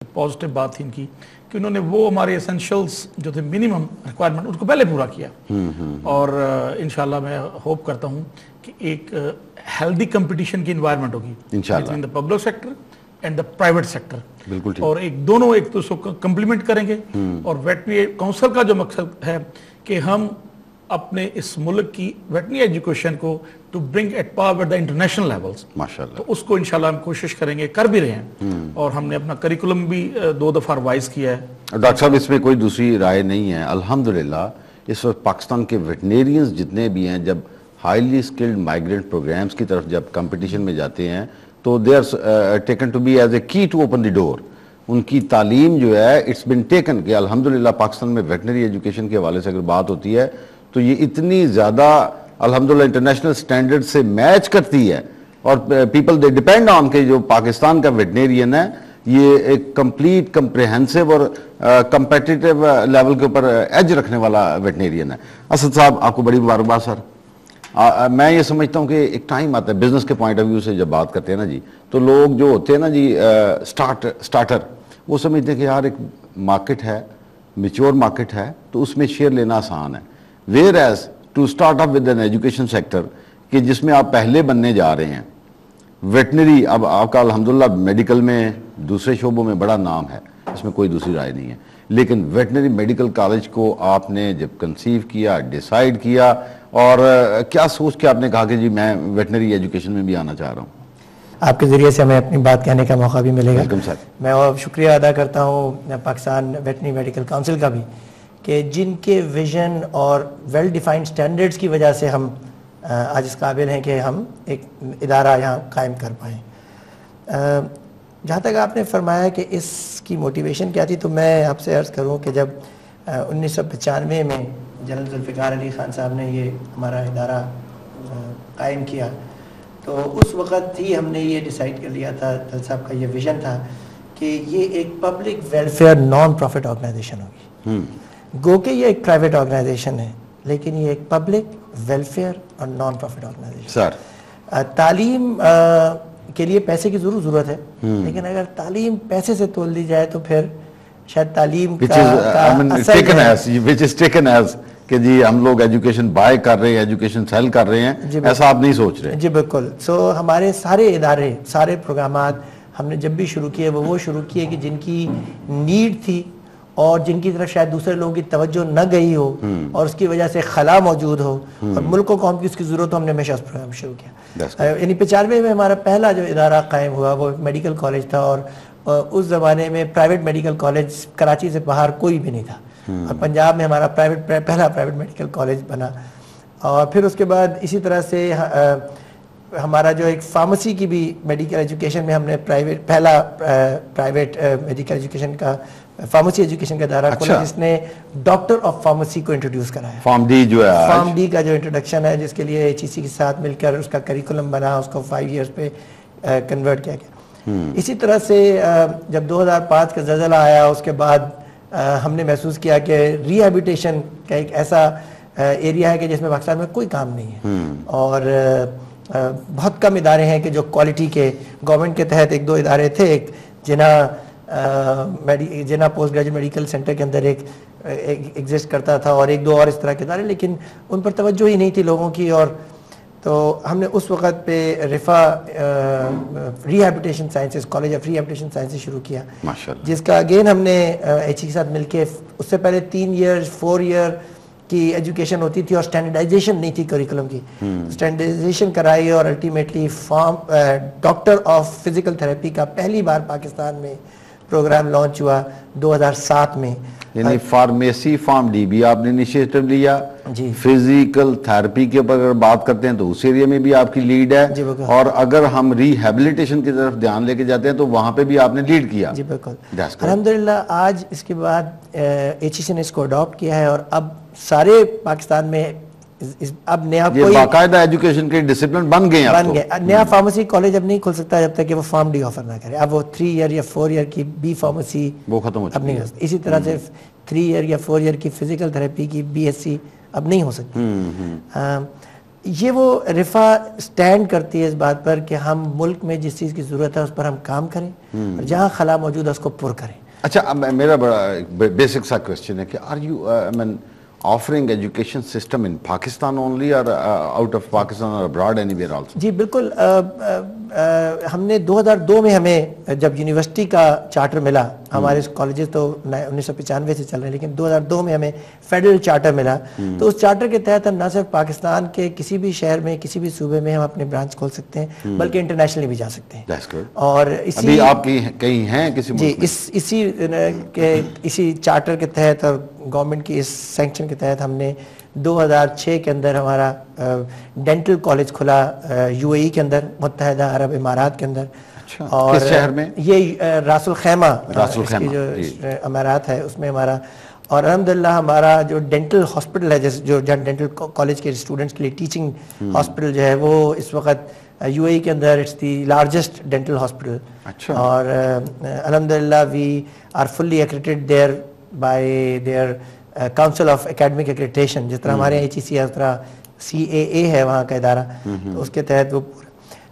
Positive بات تھی ان کی کہ انہوں نے وہ ہمارے ایسنشلز جو تھے منیمم ریکوائرمنٹ اس کو پہلے پورا کیا اور انشاءاللہ میں ہوپ کرتا ہوں کہ ایک ہیلدی کمپٹیشن کی انوائرمنٹ ہوگی between the public sector and the private sector اور دونوں ایک دوسرے کو کمپلیمنٹ کریں گے اور ویٹنری کونسل کا جو مقصد ہے کہ ہم اپنے اس ملک کی ویٹنری ایجوکیشن کو to bring at par with the international levels تو اس کو انشاءاللہ ہم کوشش کریں گے, کر بھی رہے ہیں اور ہم نے اپنا کریکولم بھی 2 دفعہ ریوائز کیا ہے. ڈاکٹر صاحب اس میں کوئی دوسری رائے نہیں ہے, الحمدللہ اس وقت پاکستان کے ویٹنیرینز جتنے بھی ہیں جب ہائیلی اسکلڈ مائیگرینٹ پروگرامز کی طرف جب کمپٹیشن میں جاتے ہیں تو they are taken to be as a key to open the ڈور. ان کی تعلیم جو ہے اٹس بن ٹیکن کہ الحمدللہ پاکستان میں ویٹنری ایجوکیشن کے حوالے سے اگر بات ہوتی ہے تو یہ اتنی زیادہ الحمدللہ انٹرنیشنل سٹینڈرڈ سے میچ کرتی ہے اور پیپل دے ڈیپینڈ آن کہ جو پاکستان کا ویٹنیرین ہے یہ ایک کمپلیٹ کمپریہنسو اور کمپیٹیٹیو لیول کے اوپر ایج رکھنے والا ویٹنیرین ہے. اسد صاحب آپ کو بڑی مبارکباد سر. میں یہ سمجھتا ہوں کہ ایک ٹائم آتا ہے بزنس کے پوائنٹ آف ویو سے جب بات کرتے ہیں نا جی تو لوگ جو ہوتے ہیں نا جی سٹارٹر وہ سمجھتے ہیں کہ یار ایک مارکیٹ ہے, میچور مارکیٹ ہے تو اس میں شیئر لینا آسان ہے. Whereas to start up with an education sector کہ جس میں آپ پہلے بننے جا رہے ہیں. ویٹنری اب آپ کا الحمدللہ میڈیکل میں دوسرے شعبوں میں بڑا نام ہے, اس میں کوئی دوسری رائے نہیں ہے, لیکن ویٹنری میڈیکل کالج کو آپ نے جب کنسیو کیا, ڈیسائیڈ کیا اور کیا سوچ کے آپ نے کہا کہ جی میں ویٹنری ایجوکیشن میں بھی آنا چاہ رہا ہوں؟ آپ کے ذریعے سے ہمیں اپنی بات کہنے کا موقع بھی ملے گا. Welcome sir. میں شکریہ ادا کرتا ہوں پاکستان ویٹنری میڈیکل کونسل کا بھی کہ جن کے ویژن اور ویل ڈیفائنڈ سٹینڈرڈز کی وجہ سے ہم آج اس قابل ہیں کہ ہم ایک ادارہ یہاں قائم کر پائیں. جہاں تک آپ نے فرمایا کہ اس کی موٹیویشن کیا تھی تو میں آپ سے عرض کروں کہ جب 1995 میں جنرل ذوالفقار علی خان صاحب نے یہ ہمارا ادارہ قائم کیا تو اس وقت ہی ہم نے یہ ڈیسائیڈ کر لیا تھا, جنرل صاحب کا یہ ویژن تھا کہ یہ ایک public welfare non profit organisation ہوگی. گو کہ یہ ایک پرائیویٹ آرگنائزیشن ہے لیکن یہ ایک پبلک ویلفیئر اور نان پروفٹ آرگنائزیشن. سر تعلیم کے لیے پیسے کی ضرورت ہے لیکن اگر تعلیم پیسے سے تول دی جائے تو پھر شاید تعلیم کہ جی ہم لوگ ایجوکیشن بائی کر رہے ہیں, ایجوکیشن سیل کر رہے ہیں, ایسا آپ نہیں سوچ رہے. جی بالکل. سو ہمارے سارے ادارے, سارے پروگرامات ہم نے جب بھی شروع کیے وہ شروع کیے کہ جن کی نیڈ تھی اور جن کی طرف شاید دوسرے لوگوں کی توجہ نہ گئی ہو اور اس کی وجہ سے خلا موجود ہو اور ملک و قوم کی اس کی ضرورت ہو, ہم نے ہمیشہ اس پروگرام شروع کیا. یعنی 95 میں ہمارا پہلا جو ادارہ قائم ہوا وہ میڈیکل کالج تھا اور اس زمانے میں پرائیویٹ میڈیکل کالج کراچی سے باہر کوئی بھی نہیں تھا اور پنجاب میں ہمارا پہلا پرائیویٹ میڈیکل کالج بنا. اور پھر اس کے بعد اسی طرح سے ہمارا جو ایک فارمیسی کی بھی میڈیکل ایجوکیشن میں ہم نے پہلا پرائیویٹ میڈیکل ایجوکیشن کا فارمیسی ایجوکیشن کا ادارہ کھولا جس نے ڈاکٹر آف فارمیسی کو انٹروڈیوس کرایا. فارم ڈی جو ہے, فارم ڈی کا جو انٹروڈکشن ہے جس کے لیے ایچ ای سی کے ساتھ مل کر اس کا کریکولم بنا, اس کو 5 ایئرز پہ کنورٹ کیا گیا. اسی طرح سے جب 2005 کا زلزلہ آیا اس کے بعد ہم نے محسوس کیا کہ ری ہیبیٹیشن کا ایک ایسا ایریا ہے کہ جس میں پاکستان میں کوئی کام نہیں ہے اور بہت کم ادارے ہیں کہ جو کوالٹی کے گورنمنٹ کے تحت 1-2 ادارے تھے, ایک جنا پوسٹ گریجویٹ میڈیکل سینٹر کے اندر ایک ایگزسٹ کرتا تھا اور 1-2 اور اس طرح کے ادارے, لیکن ان پر توجہ ہی نہیں تھی لوگوں کی. اور تو ہم نے اس وقت پہ Riphah rehabilitation sciences, college of rehabilitation sciences شروع کیا جس کا اگین ہم نے ایچ ای کے ساتھ مل کے, اس سے پہلے 3 ایئرز 4 ایئر کی ایجوکیشن ہوتی تھی اور سٹینڈرڈائزیشن نہیں تھی کریکولم کی, سٹینڈرڈائزیشن کرائی اور ultimately doctor of physical therapy کا پہلی بار پاکستان میں پروگرام لانچ ہوا 2007 میں. یعنی فارمیسی فارم ڈی بھی آپ نے انیشیٹو لیا جی. فزیکل تھراپی کے اوپر اگر بات کرتے ہیں تو اس ایریا میں بھی آپ کی لیڈ ہے جی اور اگر ہم ری ہیبلیٹیشن کی طرف دھیان لے کے جاتے ہیں تو وہاں پہ بھی آپ نے لیڈ کیا. جی بالکل. الحمدللہ آج اس کے بعد ایچ ای سی نے اس کو اڈاپٹ کیا ہے اور اب سارے پاکستان میں اب نیا کوئی باقاعدہ ایجوکیشن کے ڈسپلن بن گئے ہیں. نیا فارمیسی کالج اب نہیں کھل سکتا جب تک کہ وہ فارم ڈی آفر نہ کرے. اب وہ 3 ایئر یا 4 ایئر کی بی فارمیسی وہ ختم ہو چکی ہے. اسی طرح سے 3 ایئر یا 4 ایئر کی فزیکل تھراپی کی بی ایس سی اب نہیں ہو سکتی. یہ وہ رفا سٹینڈ کرتی ہے اس بات پر کہ ہم ملک میں جس چیز کی ضرورت ہے اس پر ہم کام کریں اور جہاں خلا موجود ہے اس کو پر کریں. اچھا میرا بڑا بیسک سا کوشچن ہے کہ are you offering education system in Pakistan only or out of Pakistan or abroad anywhere also? جی بالکل. ہم نے 2002 میں ہمیں جب یونیورسٹی کا چارٹر ملا, ہمارے کالجز تو 1995 سے چل رہے ہیں, لیکن 2002 میں ہمیں فیڈرل چارٹر ملا, تو اس چارٹر کے تحت ہم نہ صرف پاکستان کے کسی بھی شہر میں کسی بھی صوبے میں ہم اپنے برانچ کھول سکتے ہیں بلکہ انٹرنیشنلی بھی جا سکتے ہیں. اور ابھی آپ کہیں ہیں کسی ملک میں؟ اسی چارٹر کے تحت اور گورنمنٹ کی اس سینکشن کے تحت ہم نے 2006 کے اندر ہمارا ڈینٹل کالج کھلا یو اے ای کے اندر, متحدہ عرب امارات کے اندر. اور کس شہر میں؟ یہ راس الخیمہ کی جو امارات ہے اس میں ہمارا. اور الحمدللہ ہمارا جو ڈینٹل ہاسپٹل ہے, جو ڈینٹل کالج کے اسٹوڈنٹس کے لیے ٹیچنگ ہاسپٹل جو ہے, وہ اس وقت یو اے ای کے اندر it's the largest dental hospital. اور الحمدللہ we are fully accredited there by their council of academic accreditation. جس طرح ہمارے ایچ ای سی ہے اس طرح سی اے اے ہے وہاں کا ادارہ, تو اس کے تحت وہ پورا.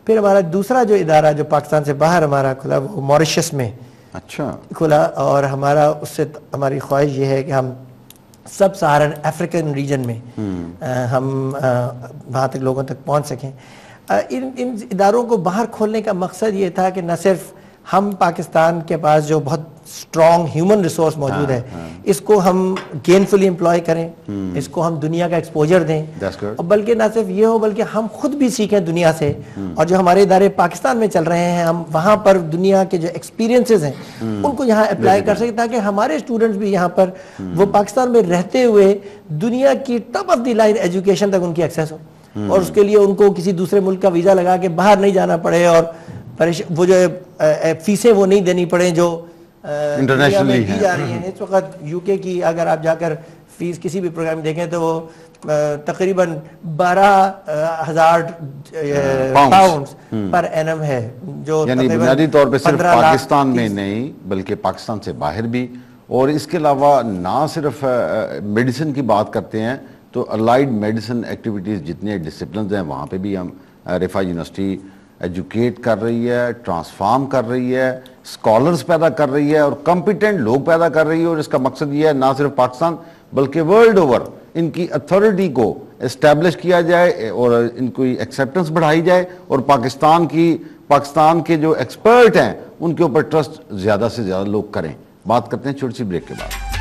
پھر ہمارا دوسرا جو ادارہ جو پاکستان سے باہر ہمارا کھلا وہ موریشس میں کھلا, اور ہمارا اس سے ہماری خواہش یہ ہے کہ ہم سب سہارن افریقن ریجن میں ہم وہاں تک لوگوں تک پہنچ سکیں. ان اداروں کو باہر کھولنے کا مقصد یہ تھا کہ نہ صرف ہم پاکستان کے پاس جو بہت اسٹرانگ ہیومن ریسورس موجود ہے اس کو ہم گینفلی امپلائی کریں, اس کو ہم دنیا کا ایکسپوجر دیں, اور بلکہ نہ صرف یہ ہو بلکہ ہم خود بھی سیکھیں دنیا سے. اور جو ہمارے ادارے پاکستان میں چل رہے ہیں ہم وہاں پر دنیا کے جو ایکسپیرینسز ہیں ان کو یہاں اپلائی کر سکیں, تاکہ ہمارے اسٹوڈنٹس بھی یہاں پر وہ پاکستان میں رہتے ہوئے دنیا کی top of the line education تک ان کی ایکسیس ہو, اور اس کے لیے ان کو کسی دوسرے ملک کا ویزا لگا کے باہر نہیں جانا پڑے, اور وہ جو فیسیں وہ نہیں دینی پڑیں جو انٹرنیشنلی دی جا رہی ہیں. اس وقت یو کے کی اگر آپ جا کر فیس کسی بھی پروگرام میں دیکھیں تو وہ تقریباً 12,000 پاؤنڈز پر اینم ہے, جو یعنی بنیادی طور پہ صرف پاکستان میں نہیں بلکہ پاکستان سے باہر بھی. اور اس کے علاوہ نہ صرف میڈیسن کی بات کرتے ہیں تو الائیڈ میڈیسن ایکٹیویٹیز جتنے ڈسپلنز ہیں وہاں پہ بھی ہم رفا یونیورسٹی ایجوکیٹ کر رہی ہے, ٹرانسفارم کر رہی ہے, اسکالرز پیدا کر رہی ہے اور کمپیٹنٹ لوگ پیدا کر رہی ہے. اور اس کا مقصد یہ ہے نہ صرف پاکستان بلکہ ورلڈ اوور ان کی اتھارٹی کو اسٹیبلش کیا جائے اور ان کی ایکسیپٹنس بڑھائی جائے, اور پاکستان کے جو ایکسپرٹ ہیں ان کے اوپر ٹرسٹ زیادہ سے زیادہ لوگ کریں. بات کرتے ہیں چھوٹی سی بریک کے بعد.